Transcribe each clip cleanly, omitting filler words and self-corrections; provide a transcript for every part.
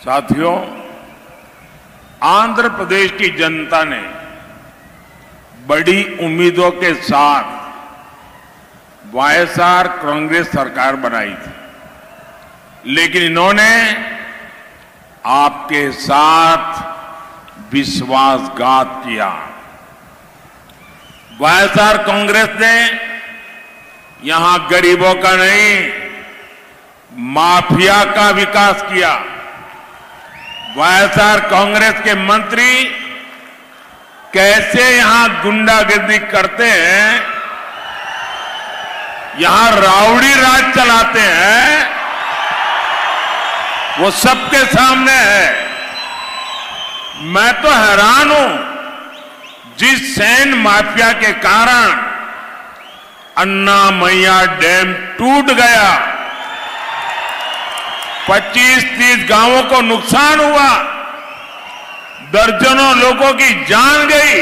साथियों, आंध्र प्रदेश की जनता ने बड़ी उम्मीदों के साथ वाईएसआर कांग्रेस सरकार बनाई थी, लेकिन इन्होंने आपके साथ विश्वासघात किया। वाईएसआर कांग्रेस ने यहां गरीबों का नहीं, माफिया का विकास किया। वाईएसआर कांग्रेस के मंत्री कैसे यहां गुंडागर्दी करते हैं, यहां राउडी राज चलाते हैं, वो सबके सामने है। मैं तो हैरान हूं, जिस सैन माफिया के कारण अन्नामैया डैम टूट गया, 25-30 गांवों को नुकसान हुआ, दर्जनों लोगों की जान गई।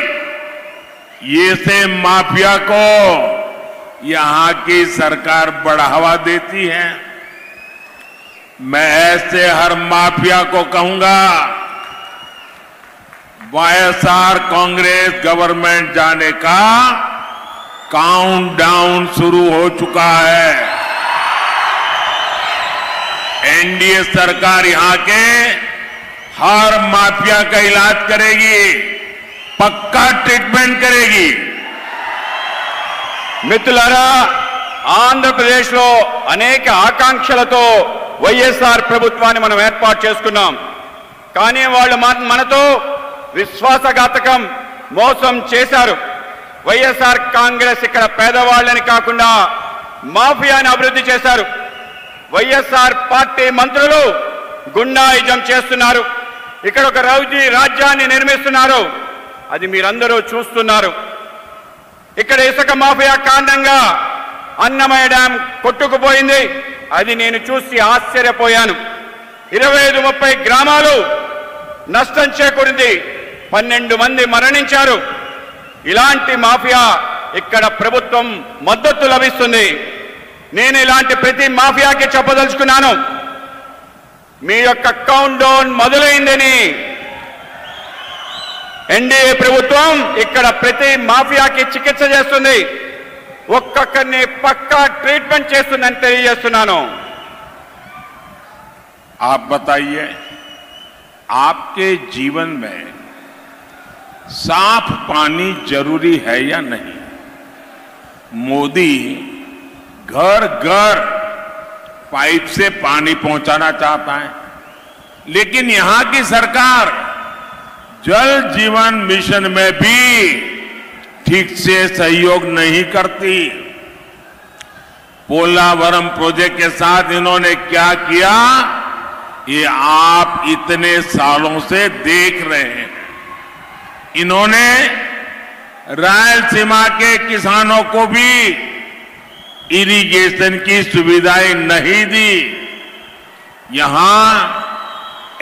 ये से माफिया को यहां की सरकार बढ़ावा देती है। मैं ऐसे हर माफिया को कहूंगा, वाईएसआर कांग्रेस गवर्नमेंट जाने का काउंटडाउन शुरू हो चुका है। एनडीए सरकार यहां के हर माफिया का इलाज करेगी, पक्का ट्रीटमेंट करेगी। మిత్రులారా, ఆంధ్రప్రదేశ్లో అనేక ఆకాంక్షలతో వైఎస్ఆర్ ప్రభుత్వాన్ని మనం ఏర్పాటు చేసుకున్నాం. కానీ వాళ్ళు మనతో విశ్వాసఘాతకం మోసం చేశారు. వైఎస్ఆర్ కాంగ్రెస్ ఇక్కడ పేదవాళ్ళని కాకుండా మాఫియాని అభివృద్ధి చేశారు. వైఎస్ఆర్ పార్టీ మంత్రులు గుండాయిజం చేస్తున్నారు. ఇక్కడ ఒక రౌడీ రాజ్యాన్ని నిర్మిస్తున్నారు. అది మీరందరూ చూస్తున్నారు. ఇక్కడ ఇసుక మాఫియా కారణంగా అన్నమయ్య డ్యాం కొట్టుకుపోయింది. అది నేను చూసి ఆశ్చర్యపోయాను. 25-30 గ్రామాలు నష్టం చేకూరింది. 12 మంది మరణించారు. ఇలాంటి మాఫియా ఇక్కడ ప్రభుత్వం మద్దతు లభిస్తుంది. నేను ఇలాంటి ప్రతి మాఫియాకి చెప్పదలుచుకున్నాను, మీ యొక్క కౌంట్ డౌన్ మొదలైందని. ఎన్డీఏ ప్రభుత్వం ఇక్కడ ప్రతి మాఫియాకి చికిత్స చేస్తుంది, ఒక్కొక్కరిని పక్కా ట్రీట్మెంట్ చేస్తుందని తెలియజేస్తున్నాను. आप बताइए, आपके जीवन में साफ पानी जरूरी है या नहीं? मोदी घर घर पाइप से पानी पहुंचाना चाहता है, लेकिन यहां की सरकार जल जीवन मिशन में भी ठीक से सहयोग नहीं करती। पोलावरम प्रोजेक्ट के साथ इन्होंने क्या किया, ये आप इतने सालों से देख रहे हैं। इन्होंने रायलसीमा के किसानों को भी इरिगेशन की सुविधाएं नहीं दी। यहां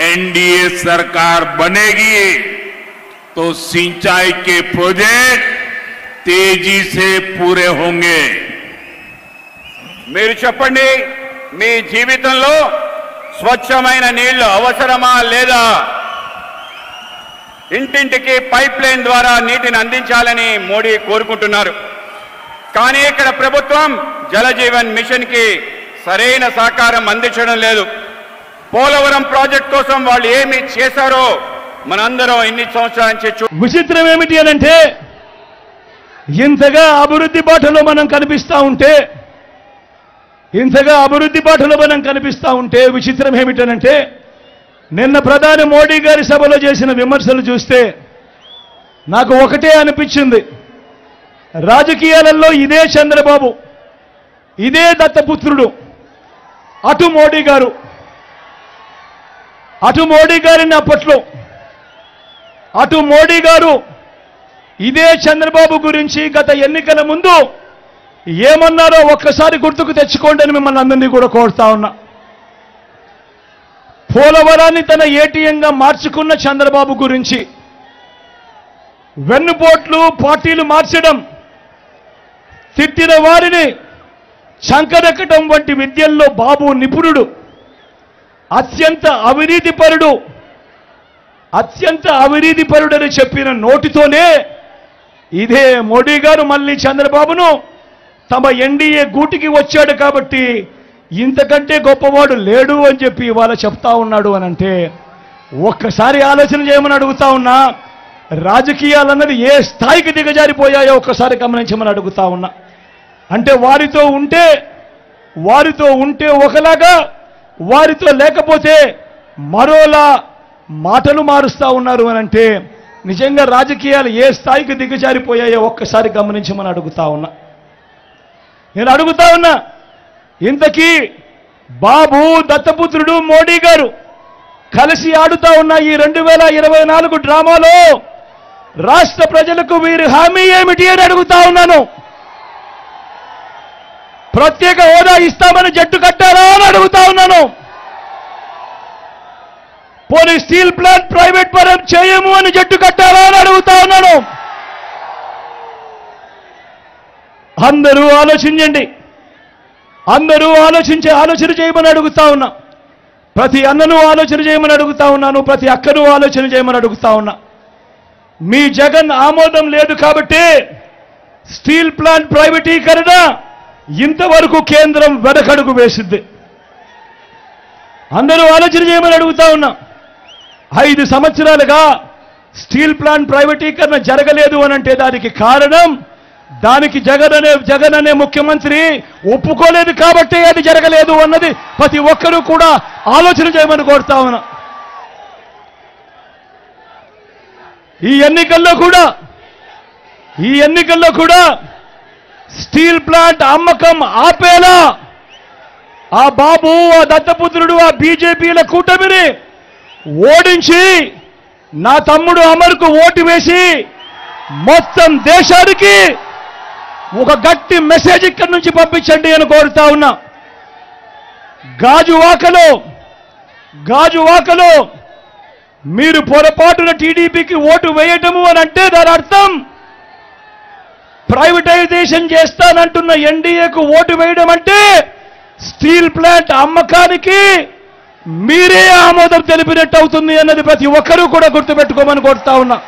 एनडीए सरकार बनेगी तो सिंचाई के प्रोजेक्ट तेजी से पूरे होंगे। మీరు చెప్పండి, మీ జీవితంలో స్వచ్ఛమైన నీళ్లు అవసరమా లేదా? ఇంటింటికి పైప్ లైన్ ద్వారా నీటిని అందించాలని మోడీ కోరుకుంటున్నారు. కానీ ఇక్కడ ప్రభుత్వం జల జీవన్ మిషన్ కి సరైన సహకారం అందించడం లేదు. పోలవరం ప్రాజెక్ట్ కోసం వాళ్ళు ఏమి చేశారో మనందరం ఇన్ని సంవత్సరాల నుంచి విచిత్రం ఏమిటి అనంటే, ఇంతగా అభివృద్ధి బాటలో మనం కనిపిస్తా ఉంటే విచిత్రం ఏమిటనంటే, నిన్న ప్రధాని మోడీ గారి సభలో చేసిన విమర్శలు చూస్తే నాకు ఒకటే అనిపించింది. రాజకీయాలలో ఇదే చంద్రబాబు, ఇదే దత్తపుత్రుడు, అటు మోడీ గారిని అప్పట్లో, అటు మోడీ గారు ఇదే చంద్రబాబు గురించి గత ఎన్నికల ముందు ఏమన్నారో ఒక్కసారి గుర్తుకు తెచ్చుకోండి అని మిమ్మల్ని అందరినీ కూడా కోరుతా ఉన్నా. పోలవరాన్ని తన ఏటీఎంగా మార్చుకున్న చంద్రబాబు గురించి, వెన్నుపోట్లు పార్టీలు మార్చడం, తిట్టిన వారిని చంకదెక్కడం వంటి విద్యల్లో బాబు నిపుణుడు. అత్యంత అవినీతిపరుడని చెప్పిన నోటితోనే ఇదే మోడీ గారు మళ్ళీ చంద్రబాబును తమ ఎన్డీఏ గూటికి వచ్చాడు కాబట్టి ఇంతకంటే గొప్పవాడు లేడు అని చెప్పి ఇవాళ చెప్తా ఉన్నాడు అని అంటే ఒక్కసారి ఆలోచన చేయమని అడుగుతా ఉన్నా. రాజకీయాలన్నది ఏ స్థాయికి దిగజారిపోయాయో ఒక్కసారి గమనించమని అడుగుతా ఉన్నా. అంటే వారితో ఉంటే ఒకలాగా, వారితో లేకపోతే మరోలా మాటలు మారుస్తా ఉన్నారు అని అంటే నిజంగా రాజకీయాలు ఏ స్థాయికి దిగజారిపోయాయో ఒక్కసారి గమనించమని అడుగుతా ఉన్నా. నేను అడుగుతా ఉన్నా, ఇంతకీ బాబు, దత్తపుత్రుడు మోడీ గారు కలిసి ఆడుతా ఉన్న ఈ 2024 డ్రామాలో రాష్ట్ర ప్రజలకు వీరి హామీ ఏమిటి అని అడుగుతా ఉన్నాను. ప్రత్యేక హోదా ఇస్తామని జట్టు కట్టారా అని అడుగుతా ఉన్నాను. పోనీ స్టీల్ ప్లాంట్ ప్రైవేట్ పరం చేయము అని జట్టు కట్టారా అని అడుగుతా ఉన్నాను. అందరూ ఆలోచించండి, అందరూ ఆలోచన చేయమని అడుగుతా ఉన్నా. ప్రతి అన్నను ఆలోచన చేయమని అడుగుతా ఉన్నాను, ప్రతి అక్కను ఆలోచన చేయమని అడుగుతా ఉన్నా. మీ జగన్ ఆమోదం లేదు కాబట్టి స్టీల్ ప్లాంట్ ప్రైవేటీకరణ ఇంతవరకు కేంద్రం వెనకడుగు వేసింది. అందరూ ఆలోచన చేయమని అడుగుతా ఉన్నా. 5 సంవత్సరాలుగా స్టీల్ ప్లాంట్ ప్రైవేటీకరణ జరగలేదు అనంటే దానికి కారణం, దానికి జగన్ అనే ముఖ్యమంత్రి ఒప్పుకోలేదు కాబట్టి అది జరగలేదు అన్నది ప్రతి ఒక్కరూ కూడా ఆలోచన చేయమని కోరుతా ఉన్నా. ఈ ఎన్నికల్లో కూడా స్టీల్ ప్లాంట్ అమ్మకం ఆపేలా ఆ బాబు, ఆ దత్తపుత్రుడు, ఆ బీజేపీల కూటమిని ఓడించి నా తమ్ముడు అమర్కు ఓటు వేసి మొత్తం దేశానికి ఒక గట్టి మెసేజ్ ఇక్కడి నుంచి పంపించండి అని కోరుతా ఉన్నా. గాజువాకలో మీరు పొరపాటున టీడీపీకి ఓటు వేయటము అని అంటే దాని అర్థం ప్రైవేటైజేషన్ చేస్తానంటున్న ఎన్డీఏకు ఓటు వేయడం అంటే స్టీల్ ప్లాంట్ అమ్మకానికి మీరే ఆమోదం తెలిపినట్టు అవుతుంది అన్నది ప్రతి ఒక్కరూ కూడా గుర్తుపెట్టుకోమని కోరుతా ఉన్నా.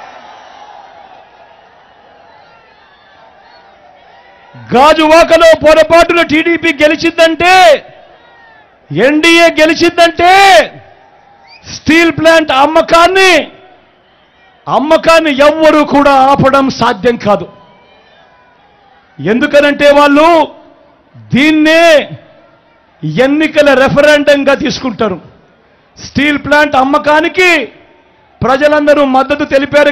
గాజువాకలో పొరపాటున టీడీపీ గెలిచిందంటే, ఎన్డీఏ గెలిచిందంటే స్టీల్ ప్లాంట్ అమ్మకాన్ని ఎవ్వరూ కూడా ఆపడం సాధ్యం కాదు. ఎందుకనంటే వాళ్ళు దీన్నే ఎన్నికల రెఫరెండంగా తీసుకుంటారు. స్టీల్ ప్లాంట్ అమ్మకానికి ప్రజలందరూ మద్దతు తెలిపారు.